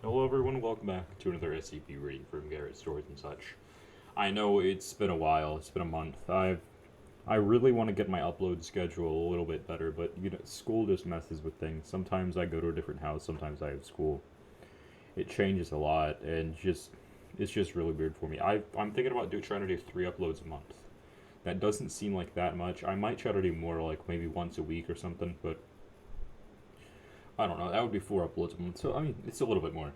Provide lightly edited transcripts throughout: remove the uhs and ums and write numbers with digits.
Hello everyone, welcome back to another SCP reading from Garrett Stories and such. I know it's been a while, it's been a month. I really want to get my upload schedule a little bit better, but school just messes with things. Sometimes I go to a different house, sometimes I have school. It changes a lot, and it's just really weird for me. I'm thinking about trying to do 3 uploads a month. That doesn't seem like that much. I might try to do more, like maybe once a week or something, but I don't know. That would be 4 uploads a month. So I mean, it's a little bit more.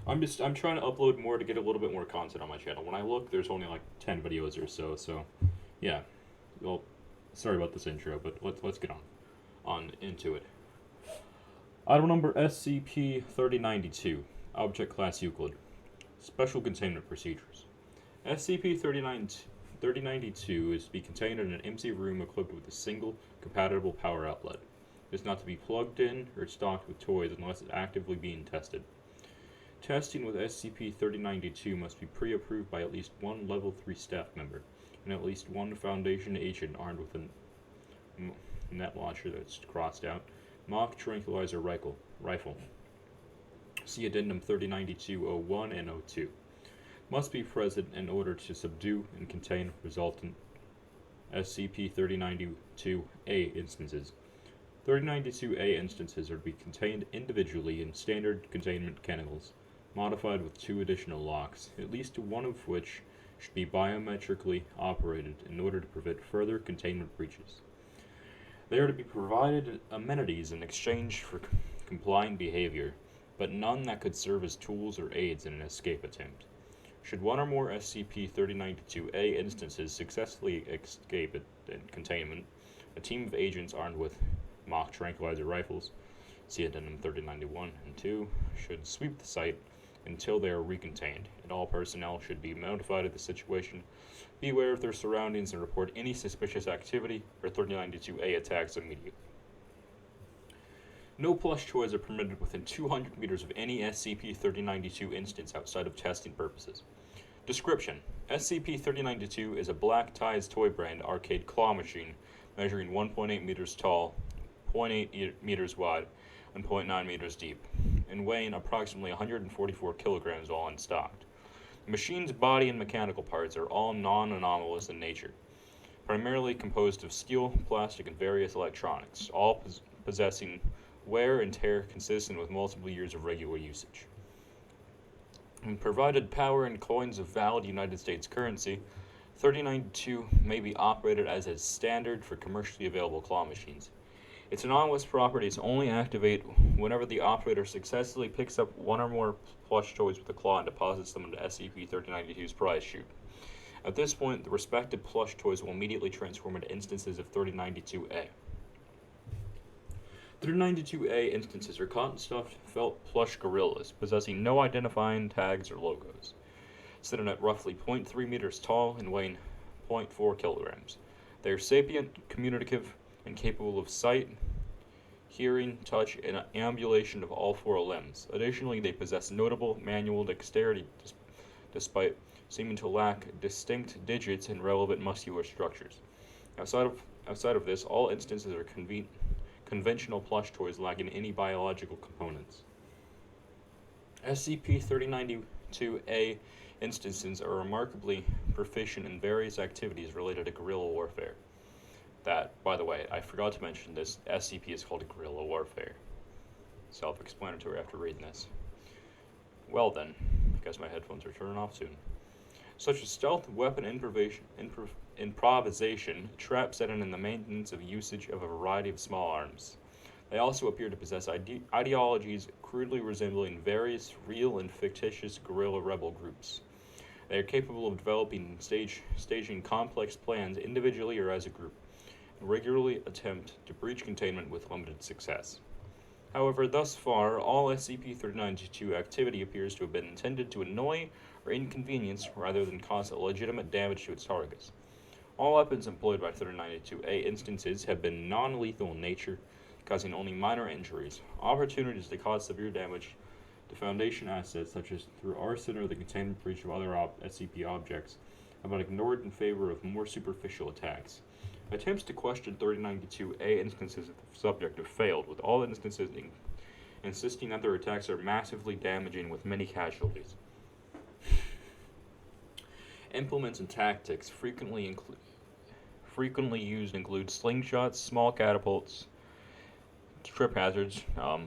I'm trying to upload more to get a little bit more content on my channel. When I look, there's only like 10 videos or so. So, yeah. Well, sorry about this intro, but let's get on into it. Item number SCP-3092, Object Class Euclid. Special Containment Procedures. SCP-3092 is to be contained in an empty room equipped with a single compatible power outlet. It is not to be plugged in or stocked with toys unless it's actively being tested. Testing with SCP-3092 must be pre-approved by at least one Level 3 staff member and at least one Foundation agent armed with a net launcher that's crossed out, mock tranquilizer rifle. See Addendum 3092-01 and 02. Must be present in order to subdue and contain resultant SCP-3092-A instances. 3092-A instances are to be contained individually in standard containment chemicals, modified with 2 additional locks, at least one of which should be biometrically operated in order to prevent further containment breaches. They are to be provided amenities in exchange for complying behavior, but none that could serve as tools or aids in an escape attempt. Should one or more SCP-3092-A instances successfully escape containment, a team of agents armed with mock tranquilizer rifles, see Addendum 3091 and 2, should sweep the site until they are recontained, and all personnel should be notified of the situation, be aware of their surroundings, and report any suspicious activity or 3092-A attacks immediately. No plush toys are permitted within 200 meters of any SCP-3092 instance outside of testing purposes. Description: SCP-3092 is a black ties toy brand arcade claw machine measuring 1.8 meters tall, 0.8 meters wide, and 0.9 meters deep, and weighing approximately 144 kilograms while unstocked. The machine's body and mechanical parts are all non-anomalous in nature, primarily composed of steel, plastic, and various electronics, all possessing wear and tear consistent with multiple years of regular usage. When provided power and coins of valid United States currency, 3092 may be operated as a standard for commercially available claw machines. Its anomalous properties only activate whenever the operator successfully picks up one or more plush toys with a claw and deposits them into SCP-3092's prize chute. At this point, the respective plush toys will immediately transform into instances of 3092-A. 3092-A instances are cotton-stuffed, felt plush gorillas, possessing no identifying tags or logos, sitting at roughly 0.3 meters tall and weighing 0.4 kilograms. They are sapient, communicative, and capable of sight, hearing, touch, and ambulation of all 4 limbs. Additionally, they possess notable manual dexterity despite seeming to lack distinct digits and relevant muscular structures. Outside of this, all instances are conventional plush toys lacking any biological components. SCP-3092-A instances are remarkably proficient in various activities related to guerrilla warfare. That, by the way, I forgot to mention this SCP is called guerrilla warfare. Self-explanatory after reading this. Well then, I guess my headphones are turning off soon. Such as stealth, weapon improvisation, trap setting, and the maintenance of usage of a variety of small arms. They also appear to possess ideologies crudely resembling various real and fictitious guerrilla rebel groups. They are capable of developing and staging complex plans individually or as a group, and regularly attempt to breach containment with limited success. However, thus far, all SCP-3092 activity appears to have been intended to annoy or inconvenience rather than cause legitimate damage to its targets. All weapons employed by 3092-A instances have been non-lethal in nature, causing only minor injuries. Opportunities to cause severe damage to Foundation assets, such as through arson or the containment breach of other SCP objects, have been ignored in favor of more superficial attacks. Attempts to question 3092-A instances of the subject have failed, with all instances insisting that their attacks are massively damaging with many casualties. Implements and tactics frequently used include slingshots, small catapults, trip hazards,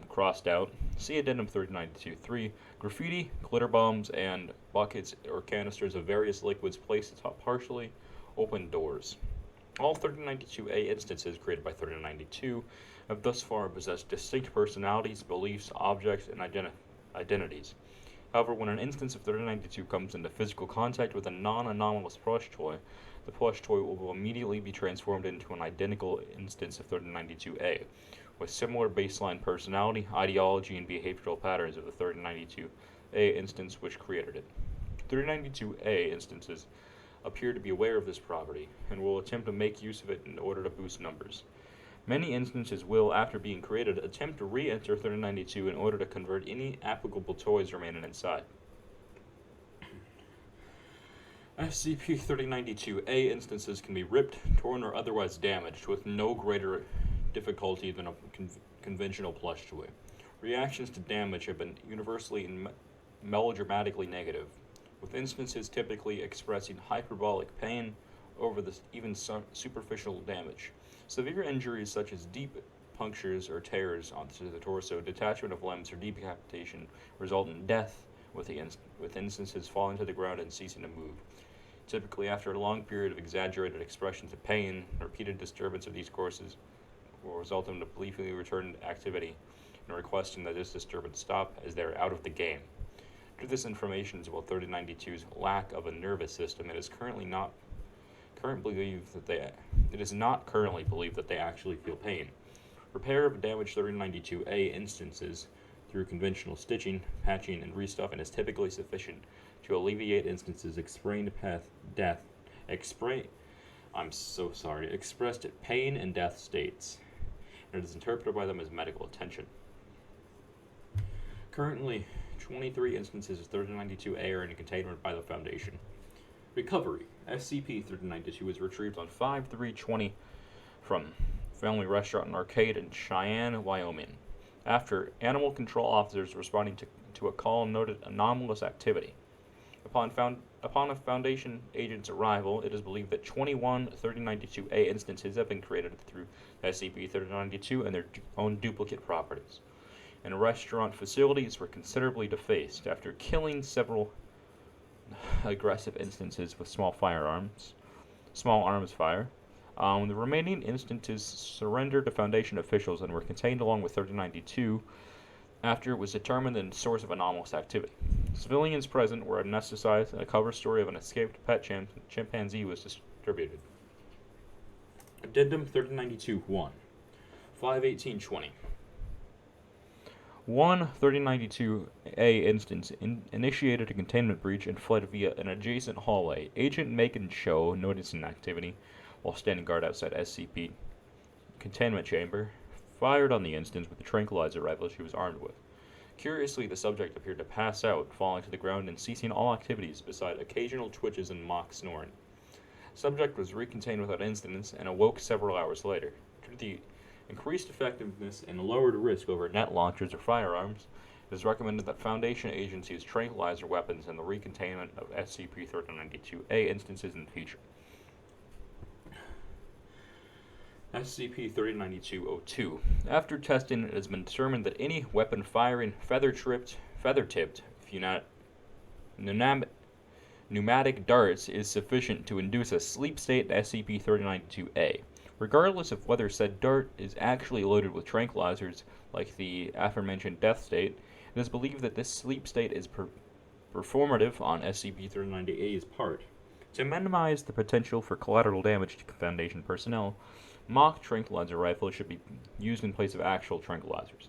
crossed out, see Addendum 3092-3, graffiti, glitter bombs, and buckets or canisters of various liquids placed atop partially open doors. All 3092A instances created by 3092 have thus far possessed distinct personalities, beliefs, objects, and identities. However, when an instance of 3092 comes into physical contact with a non-anomalous plush toy, the plush toy will immediately be transformed into an identical instance of 3092A, with similar baseline personality, ideology, and behavioral patterns of the 3092A instance which created it. 3092A instances appear to be aware of this property, and will attempt to make use of it in order to boost numbers. Many instances will, after being created, attempt to re-enter 3092 in order to convert any applicable toys remaining inside. SCP-3092A instances can be ripped, torn, or otherwise damaged with no greater difficulty than a conventional plush toy. Reactions to damage have been universally and melodramatically negative, with instances typically expressing hyperbolic pain over the even superficial damage. Severe injuries such as deep punctures or tears onto the torso, detachment of limbs, or decapitation result in death, with instances falling to the ground and ceasing to move. Typically, after a long period of exaggerated expressions of pain, repeated disturbance of these courses will result in a believably returned activity and requesting that this disturbance stop as they are out of the game. Due to this information about 3092's lack of a nervous system, it is not currently believed that they actually feel pain. Repair of damaged 3092A instances through conventional stitching, patching, and restuffing is typically sufficient to alleviate instances expressed pain and death states, and it is interpreted by them as medical attention. Currently, 23 instances of 3092A are in containment by the Foundation. Recovery. SCP-3092 was retrieved on 5/3/20 from Family Restaurant and Arcade in Cheyenne, Wyoming, after animal control officers responding to a call noted anomalous activity. Upon a Foundation agent's arrival, it is believed that 21 3092A instances have been created through SCP-3092 and their own duplicate properties. And restaurant facilities were considerably defaced after killing several aggressive instances with small arms fire. The remaining instances surrendered to Foundation officials and were contained along with 3092 after it was determined the source of anomalous activity. Civilians present were anesthetized, and a cover story of an escaped pet chimpanzee was distributed. Addendum 3092-1 5/18/20 One 3092A instance initiated a containment breach and fled via an adjacent hallway. Agent Macon Cho, noticing activity while standing guard outside SCP containment chamber, fired on the instance with a tranquilizer rifle she was armed with. Curiously, the subject appeared to pass out, falling to the ground and ceasing all activities beside occasional twitches and mock snoring. Subject was recontained without incidents and awoke several hours later. Due to the increased effectiveness and lowered risk over net launchers or firearms, it is recommended that Foundation agents use tranquilizer weapons in the recontainment of SCP-3092A instances in the future. SCP-3092-02 After testing, it has been determined that any weapon firing feather-tipped pneumatic darts is sufficient to induce a sleep state in SCP-3092-A. Regardless of whether said dart is actually loaded with tranquilizers, like the aforementioned death state, it is believed that this sleep state is performative on SCP-3092-A's part. To minimize the potential for collateral damage to Foundation personnel, mock tranquilizer rifles should be used in place of actual tranquilizers.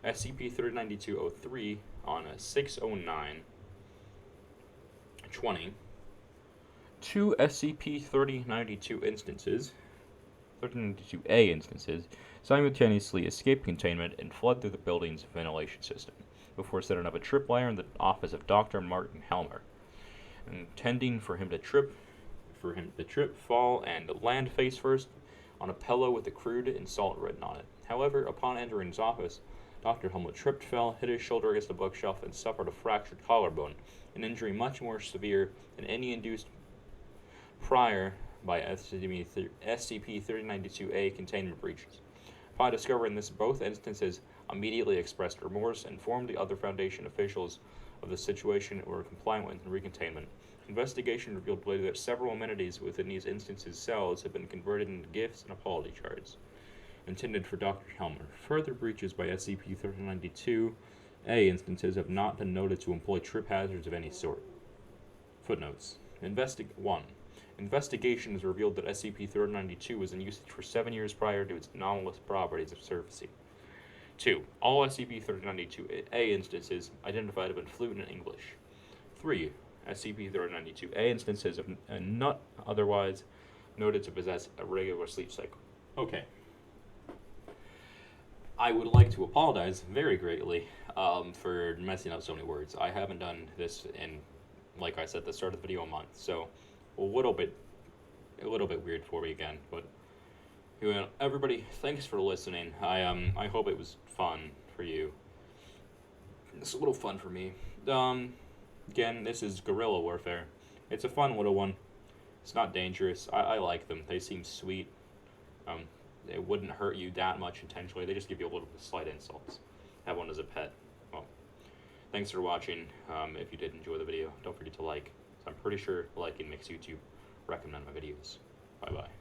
SCP-3092-03 on a 6/09/20, two SCP-3092 instances, 3092A instances, simultaneously escaped containment and fled through the building's ventilation system, before setting up a tripwire in the office of Dr. Martin Helmer, intending for him to trip, fall, and land face first on a pillow with the crude insult written on it. However, upon entering his office, Dr. Helmut tripped, fell, hit his shoulder against a bookshelf, and suffered a fractured collarbone, an injury much more severe than any induced prior by SCP-3092-A containment breaches. Upon discovering this, both instances immediately expressed remorse and informed the other Foundation officials of the situation and were compliant with recontainment. Investigation revealed later that several amenities within these instances' cells had been converted into gifts and apology cards intended for Dr. Helmer. Further breaches by SCP-3092-A instances have not been noted to employ trip hazards of any sort. Footnotes. 1. Investigations revealed that SCP-3092 was in usage for 7 years prior to its anomalous properties of surfacing. 2. All SCP-3092-A instances identified have been fluent in English. 3. SCP-3092-A instances have not otherwise noted to possess a regular sleep cycle. Okay. I would like to apologize very greatly for messing up so many words. I haven't done this in, like I said, the start of the video, a month, so a little bit weird for me again. But everybody, thanks for listening. I hope it was fun for you. It's a little fun for me. Again, this is guerrilla warfare. It's a fun little one. It's not dangerous. I like them. They seem sweet. It wouldn't hurt you that much intentionally. They just give you a little bit of slight insults. Have one as a pet. Well, thanks for watching. If you did enjoy the video, don't forget to like. I'm pretty sure liking makes YouTube recommend my videos. Bye-bye.